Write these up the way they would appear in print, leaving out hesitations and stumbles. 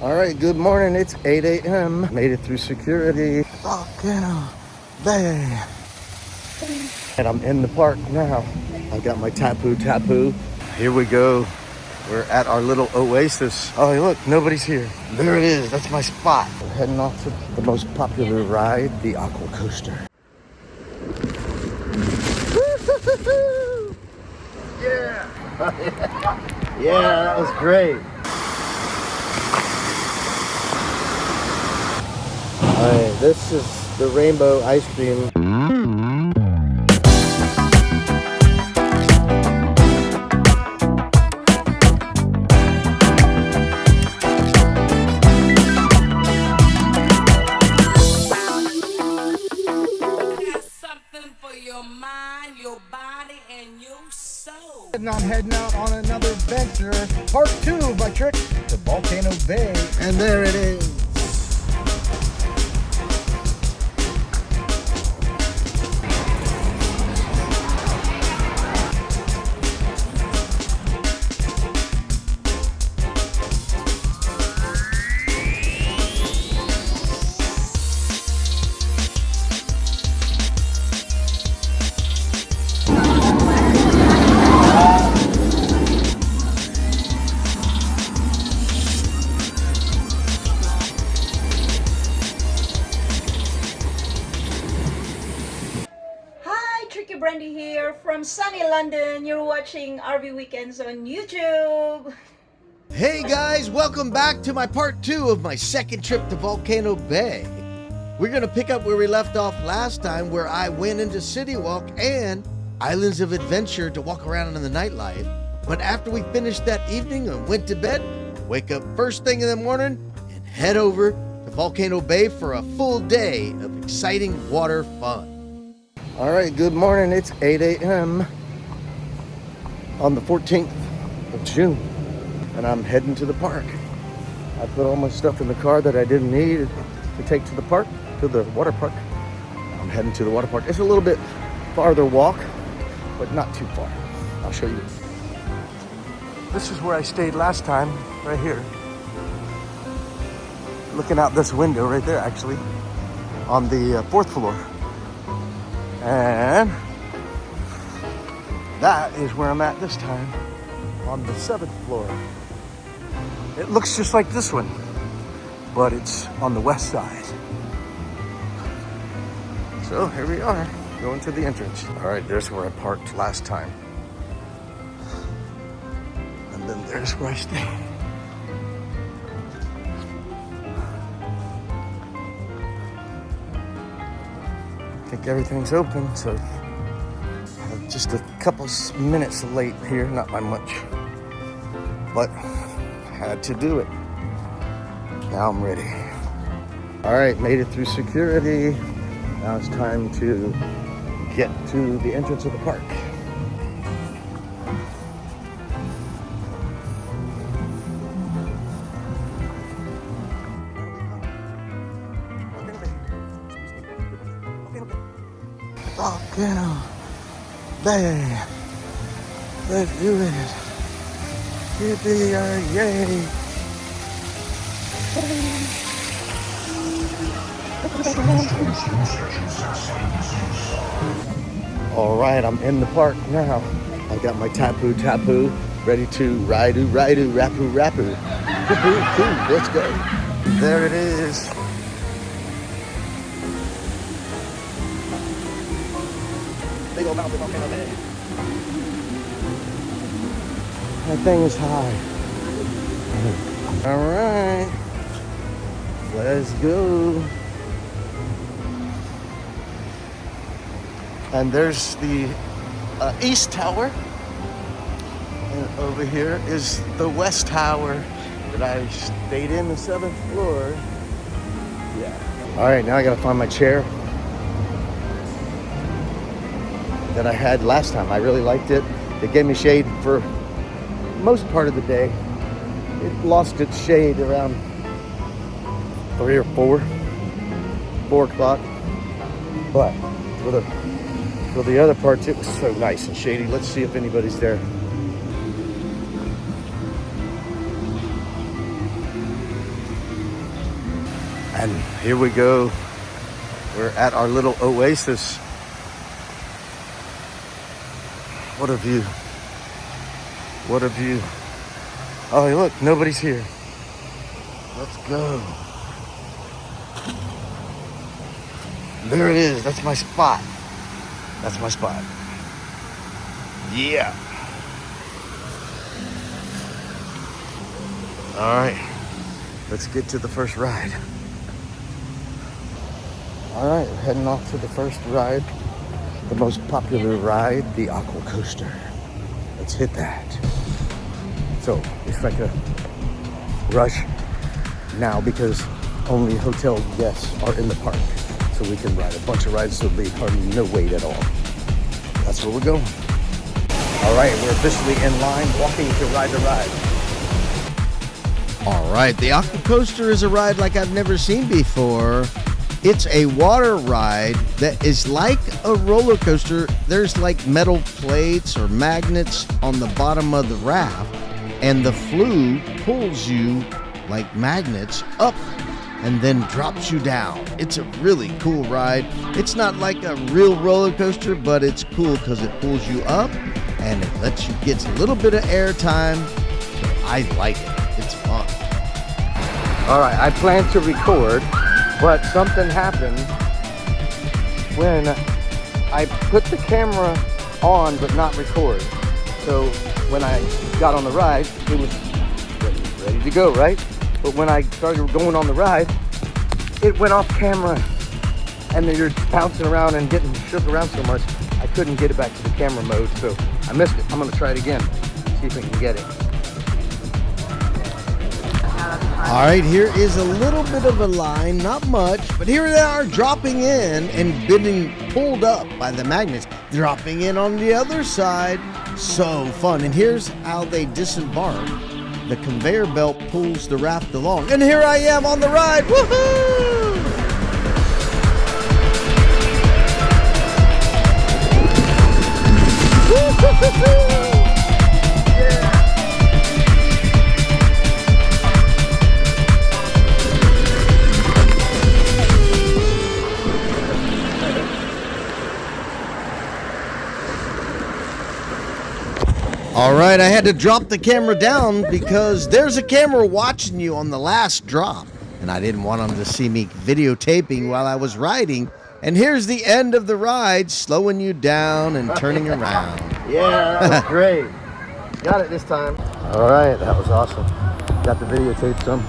All right, good morning. It's 8 a.m. Made it through security. Volcano Bay. And I'm in the park now. I got my tapu. Here we go. We're at our little oasis. Oh, look, nobody's here. There it is. That's my spot. We're heading off to the most popular ride, the aqua coaster. Yeah. Yeah, that was great. All right, this is the rainbow ice cream. And I'm heading out on another adventure, part 2 of my trip to Volcano Bay. And there it is. Brandy here from sunny London. You're watching RV Weekends on YouTube. Hey guys, welcome back to my part 2 of my second trip to Volcano Bay. We're gonna pick up where we left off last time, where I went into City Walk and Islands of Adventure to walk around in the nightlife. But after we finished that evening and went to bed, wake up first thing in the morning and head over to Volcano Bay for a full day of exciting water fun. All right, good morning. It's 8 a.m. on the 14th of June, and I'm heading to the park. I put all my stuff in the car that I didn't need to take to the park, to the water park. I'm heading to the water park. It's a little bit farther walk, but not too far. I'll show you. This is where I stayed last time, right here. Looking out this window right there, actually, on the 4th floor. And that is where I'm at this time, on the 7th floor. It looks just like this one, but it's on the west side. So here we are, going to the entrance. All right, there's where I parked last time. And then there's where I stayed. I think everything's open, so I'm just a couple minutes late here, not by much, but had to do it. Now I'm ready. All right, made it through security. Now it's time to get to the entrance of the park. Volcano Bay. Let's do it. Yippee-yay. All right, I'm in the park now. I got my tapu, ready to ride-oo, rapu. Cool, let's go. There it is. Big old mountain Volcano Bay. That thing is high. All right, let's go. And there's the East Tower. And over here is the West Tower that I stayed in, the 7th floor. Yeah. All right, now I gotta find my chair that I had last time. I really liked it. It gave me shade for most part of the day. It lost its shade around 3 or 4 o'clock. But for the other parts, it was so nice and shady. Let's see if anybody's there. And here we go. We're at our little oasis. What a view. What a view. Oh, look, nobody's here. Let's go. There it is. That's my spot. That's my spot. Yeah. All right. Let's get to the first ride. All right, we're heading off to the first ride. The most popular ride, the Aqua Coaster. Let's hit that. So, expect a rush now because only hotel guests are in the park. So we can ride a bunch of rides, so there'll be hardly no wait at all. That's where we're going. All right, we're officially in line, walking to ride the ride. All right, the Aqua Coaster is a ride like I've never seen before. It's a water ride that is like a roller coaster. There's like metal plates or magnets on the bottom of the raft, and the flue pulls you like magnets up and then drops you down. It's a really cool ride. It's not like a real roller coaster, but it's cool because it pulls you up and it lets you get a little bit of air time. So I like it. It's fun. All right, I plan to record, but something happened when I put the camera on but not record. So when I got on the ride, it was ready to go, right? But when I started going on the ride, it went off camera. And then you're bouncing around and getting shook around so much, I couldn't get it back to the camera mode, so I missed it. I'm gonna try it again, see if I can get it. All right, here is a little bit of a line, not much, but here they are dropping in and getting pulled up by the magnets, dropping in on the other side. So fun. And here's how they disembark. The conveyor belt pulls the raft along. And here I am on the ride. Woohoo! All right, I had to drop the camera down because there's a camera watching you on the last drop. And I didn't want them to see me videotaping while I was riding. And here's the end of the ride, slowing you down and turning around. Yeah, that was great. Got it this time. All right, that was awesome. Got the videotape some.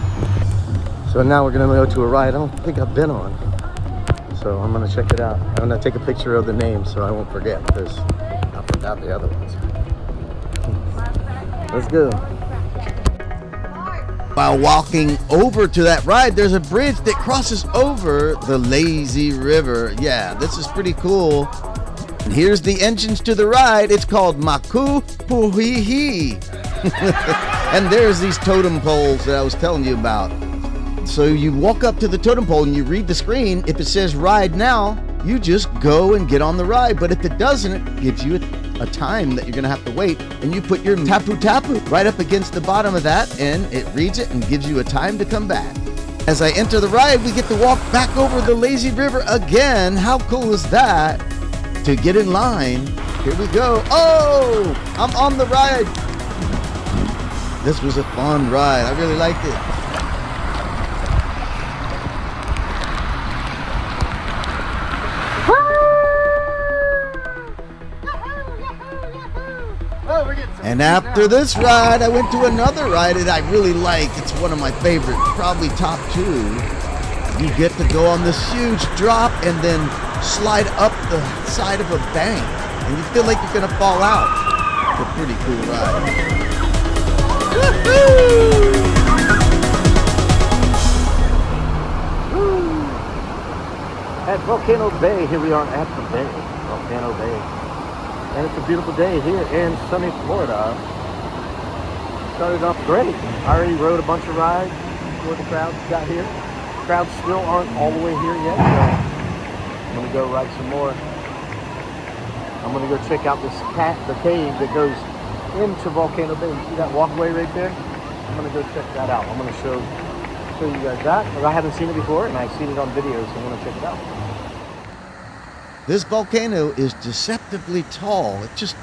So now we're gonna go to a ride I don't think I've been on. So I'm gonna check it out. I'm gonna take a picture of the name so I won't forget because I forgot the other ones. Let's go. While walking over to that ride, there's a bridge that crosses over the lazy river. Yeah, this is pretty cool. And here's the entrance to the ride. It's called Maku Puhihi. And there's these totem poles that I was telling you about. So you walk up to the totem pole and you read the screen. If it says ride now, you just go and get on the ride. But if it doesn't, it gives you a time that you're gonna have to wait, and you put your tapu tapu right up against the bottom of that, and it reads it and gives you a time to come back. As I enter the ride, we get to walk back over the lazy river again. How cool is that? To get in line, here we go. Oh, I'm on the ride. This was a fun ride. I really liked it. And after this ride, I went to another ride that I really like. It's one of my favorites, probably top 2. You get to go on this huge drop and then slide up the side of a bank. And you feel like you're gonna fall out. It's a pretty cool ride. Woo-hoo! At Volcano Bay, here we are at the bay, Volcano Bay. And it's a beautiful day here in sunny Florida. Started off great. I already rode a bunch of rides before the crowds got here. Crowds still aren't all the way here yet, so I'm gonna go ride some more. I'm gonna go check out this the cave that goes into Volcano Bay. You see that walkway right there? I'm gonna go check that out. I'm gonna show show you guys that. But I haven't seen it before, and I've seen it on videos, so I want to check it out. This volcano is deceptively tall. It just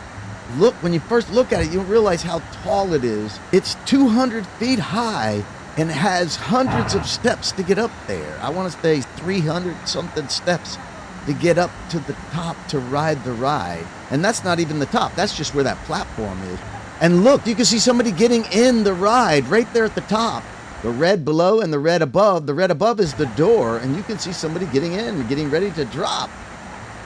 look, when you first look at it, you don't realize how tall it is. It's 200 feet high and has hundreds of steps to get up there. I want to say 300 something steps to get up to the top to ride the ride. And that's not even the top. That's just where that platform is. And look, you can see somebody getting in the ride right there at the top. The red below and the red above. The red above is the door, and you can see somebody getting in, getting ready to drop.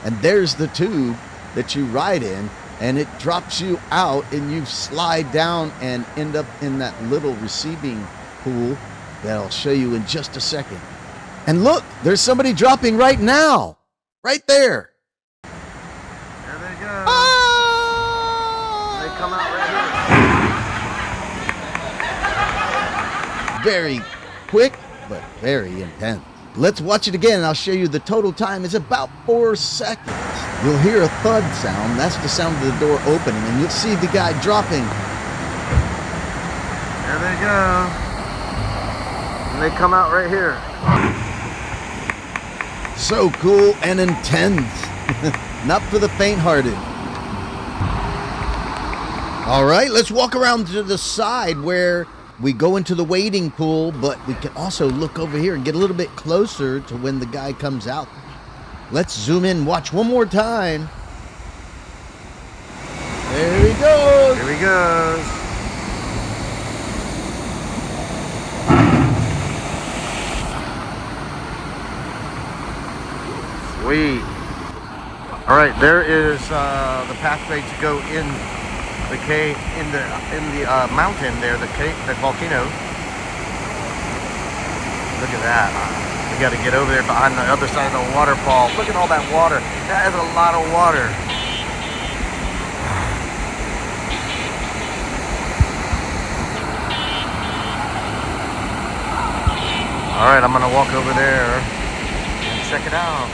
And there's the tube that you ride in, and it drops you out, and you slide down and end up in that little receiving pool that I'll show you in just a second. And look, there's somebody dropping right now, right there. There they go. Ah! They come out right here. Very quick, but very intense. Let's watch it again, and I'll show you the total time is about 4 seconds. You'll hear a thud sound. That's the sound of the door opening, and you'll see the guy dropping. There they go. And they come out right here. So cool and intense. Not for the faint-hearted. All right, let's walk around to the side where we go into the wading pool, but we can also look over here and get a little bit closer to when the guy comes out. Let's zoom in, watch one more time. There he goes. Here he goes. Sweet. All right, there is the pathway to go in the cave, in the mountain there, the volcano. Look at that. We got to get over there behind the other side of the waterfall. Look at all that water. That is a lot of water. All right, I'm gonna walk over there and check it out.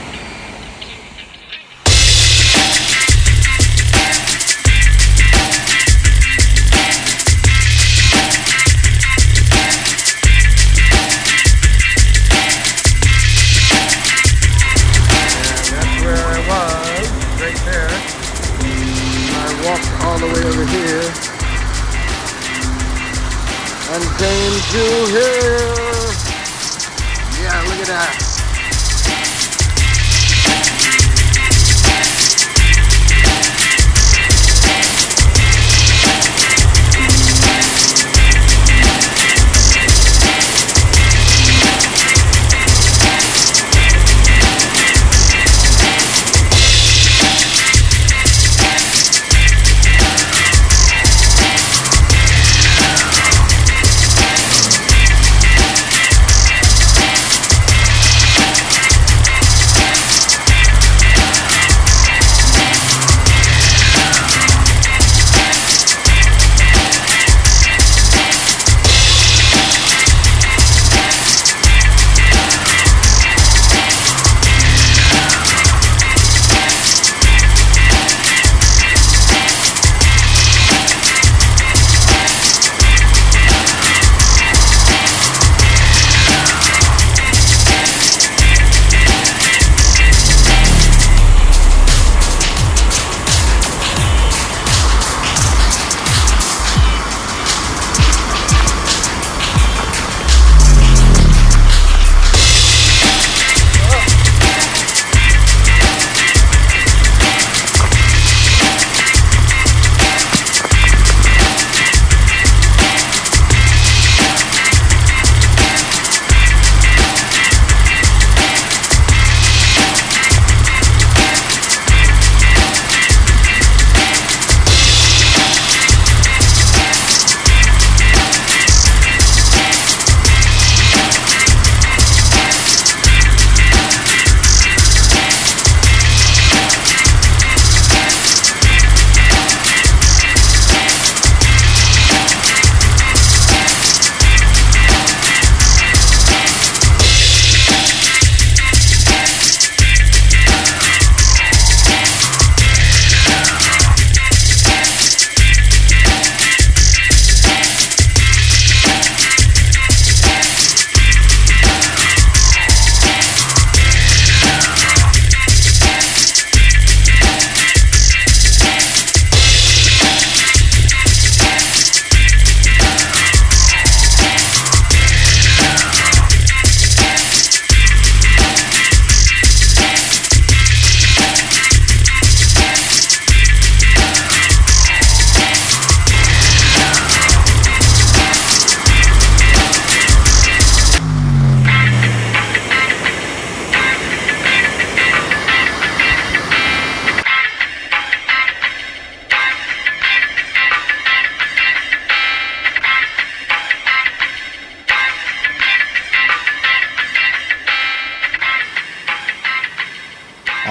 All the way over here and came to here. Yeah, look at that.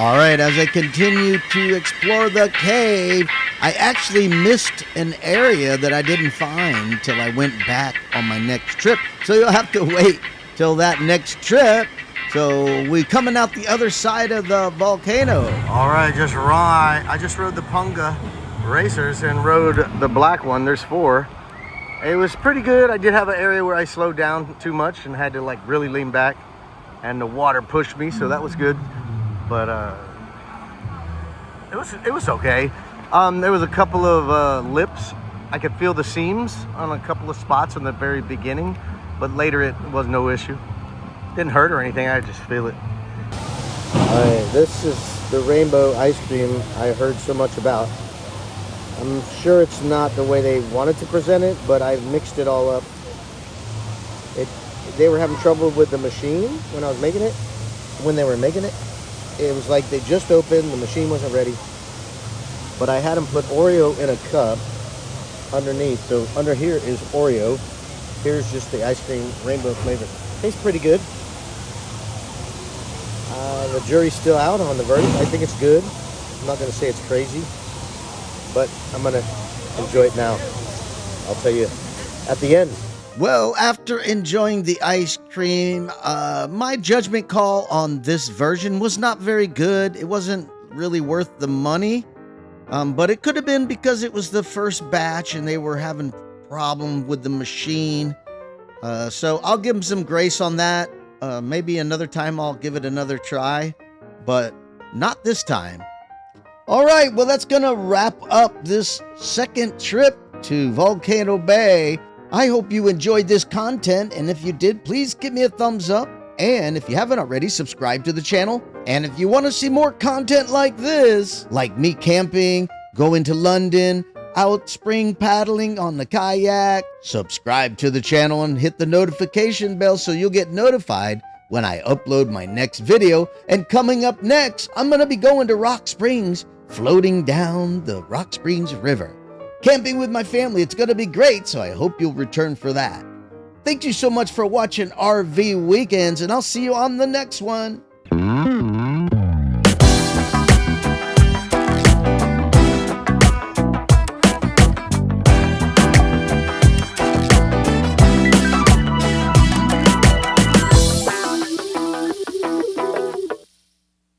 All right, as I continue to explore the cave, I actually missed an area that I didn't find till I went back on my next trip. So you'll have to wait till that next trip. So we're coming out the other side of the volcano. All right, I just rode the Punga racers and rode the black one. There's 4. It was pretty good. I did have an area where I slowed down too much and had to like really lean back, and the water pushed me, so that was good. But it was okay. There was a couple of lips. I could feel the seams on a couple of spots in the very beginning, but later it was no issue. Didn't hurt or anything. I just feel it. All right, this is the rainbow ice cream I heard so much about. I'm sure it's not the way they wanted to present it, but I mixed it all up. They were having trouble with the machine when I was making it. When they were making it, it was like they just opened, the machine wasn't ready. But I had them put Oreo in a cup underneath. So under here is Oreo. Here's just the ice cream rainbow flavor. Tastes pretty good. The jury's still out on the verdict. I think it's good. I'm not going to say it's crazy, but I'm going to enjoy it now. I'll tell you at the end. Well, after enjoying the ice cream, my judgment call on this version was not very good. It wasn't really worth the money, but it could have been because it was the first batch and they were having problem with the machine. So I'll give them some grace on that. Maybe another time I'll give it another try, but not this time. All right, well, that's going to wrap up this second trip to Volcano Bay. I hope you enjoyed this content, and if you did, please give me a thumbs up. And if you haven't already, subscribe to the channel. And if you want to see more content like this, like me camping, going to London, out spring paddling on the kayak, subscribe to the channel and hit the notification bell so you'll get notified when I upload my next video. And coming up next, I'm going to be going to Rock Springs, floating down the Rock Springs River. Camping with my family. It's going to be great, so I hope you'll return for that. Thank you so much for watching RV Weekends, and I'll see you on the next one.